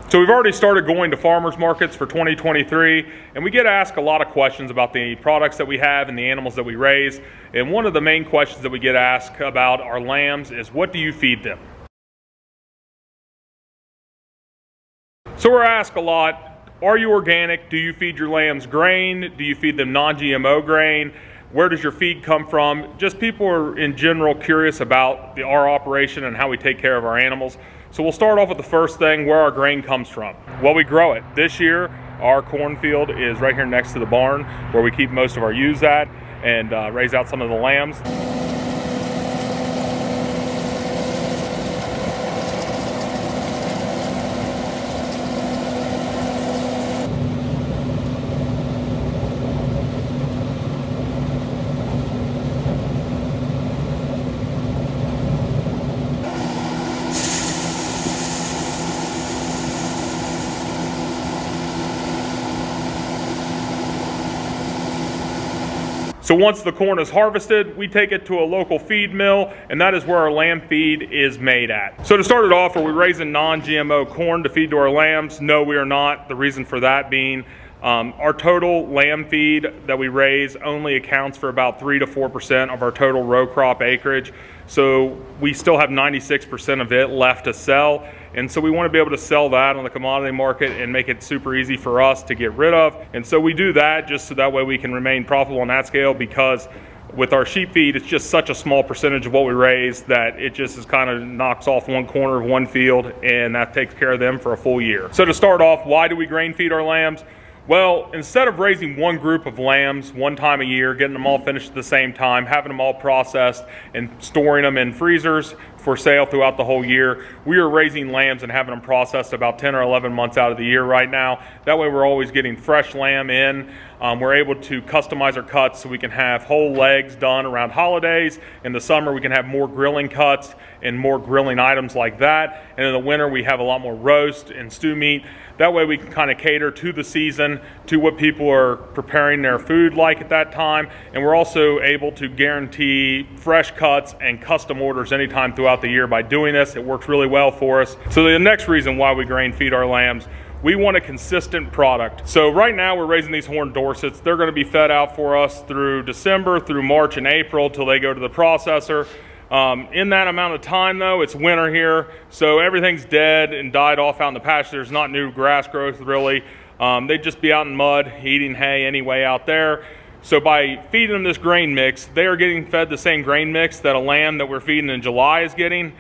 So we've already started going to farmers markets for 2023, and we get asked a lot of questions about the products that we have and the animals that we raise. And one of the main questions that we get asked about our lambs is, what do you feed them? So we're asked a lot, are you organic? Do you feed your lambs grain? Do you feed them non-GMO grain? Where does your feed come from? Just people are in general curious about our operation and how we take care of our animals. So we'll start off with the first thing, where our grain comes from. Well, we grow it. This year, our cornfield is right here next to the barn where we keep most of our ewes at and raise out some of the lambs. So once the corn is harvested, we take it to a local feed mill, and that is where our lamb feed is made at. So to start it off, are we raising non-GMO corn to feed to our lambs? No, we are not. The reason for that being our total lamb feed that we raise only accounts for about 3 to 4% of our total row crop acreage. So we still have 96% of it left to sell. And so we want to be able to sell that on the commodity market and make it super easy for us to get rid of. And so we do that just so that way we can remain profitable on that scale, because with our sheep feed, it's just such a small percentage of what we raise that it just is kind of knocks off one corner of one field, and that takes care of them for a full year. So to start off, why do we grain feed our lambs? Well, instead of raising one group of lambs one time a year, getting them all finished at the same time, having them all processed and storing them in freezers for sale throughout the whole year, we are raising lambs and having them processed about 10 or 11 months out of the year right now. That way we're always getting fresh lamb in. We're able to customize our cuts so we can have whole legs done around holidays. In the summer we can have more grilling cuts and more grilling items like that. And in the winter we have a lot more roast and stew meat. That way we can kind of cater to the season, to what people are preparing their food like at that time. And we're also able to guarantee fresh cuts and custom orders anytime throughout the year by doing this. It works really well for us. So the next reason why we grain feed our lambs, we want a consistent product. So right now we're raising these horned Dorsets. They're going to be fed out for us through December, through March and April till they go to the processor. In that amount of time though, it's winter here, so everything's dead and died off out in the pasture. There's not new grass growth really. They'd just be out in mud eating hay anyway out there. So by feeding them this grain mix, they are getting fed the same grain mix that a lamb that we're feeding in July is getting.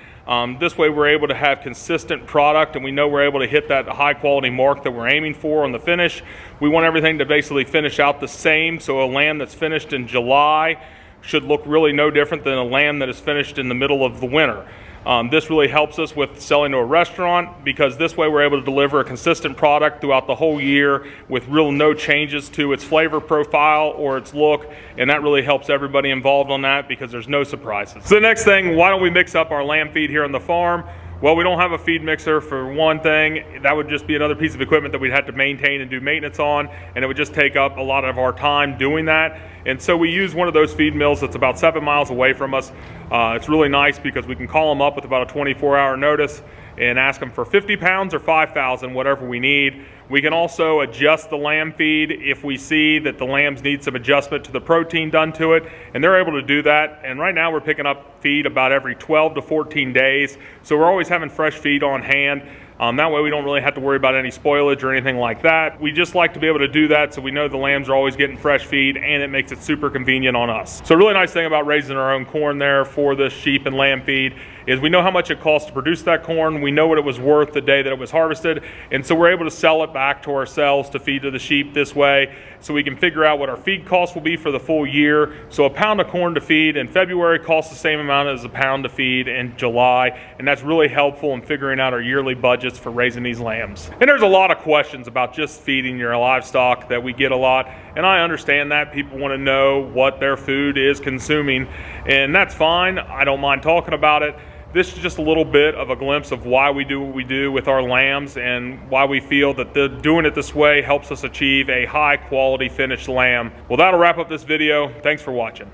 This way we're able to have consistent product, and we know we're able to hit that high quality mark that we're aiming for on the finish. We want everything to basically finish out the same, so a lamb that's finished in July should look really no different than a lamb that is finished in the middle of the winter. This really helps us with selling to a restaurant, because this way we're able to deliver a consistent product throughout the whole year with no changes to its flavor profile or its look, and that really helps everybody involved on that because there's no surprises. So the next thing, why don't we mix up our lamb feed here on the farm? Well, we don't have a feed mixer for one thing. That would just be another piece of equipment that we'd have to maintain and do maintenance on, and it would just take up a lot of our time doing that. And so we use one of those feed mills that's about 7 miles away from us. It's really nice because we can call them up with about a 24-hour notice and ask them for 50 pounds or 5,000, whatever we need. We can also adjust the lamb feed if we see that the lambs need some adjustment to the protein done to it, and they're able to do that. And right now we're picking up feed about every 12 to 14 days, so we're always having fresh feed on hand. That way we don't really have to worry about any spoilage or anything like that. We just like to be able to do that so we know the lambs are always getting fresh feed, and it makes it super convenient on us. So a really nice thing about raising our own corn there for this sheep and lamb feed is we know how much it costs to produce that corn. We know what it was worth the day that it was harvested, and so we're able to sell it back to ourselves to feed to the sheep this way, so we can figure out what our feed costs will be for the full year. So a pound of corn to feed in February costs the same amount as a pound to feed in July, and that's really helpful in figuring out our yearly budgets for raising these lambs. And there's a lot of questions about just feeding your livestock that we get a lot, and I understand that people want to know what their food is consuming, and that's fine. I don't mind talking about it. This is just a little bit of a glimpse of why we do what we do with our lambs and why we feel that doing it this way helps us achieve a high quality finished lamb. Well, that'll wrap up this video. Thanks for watching.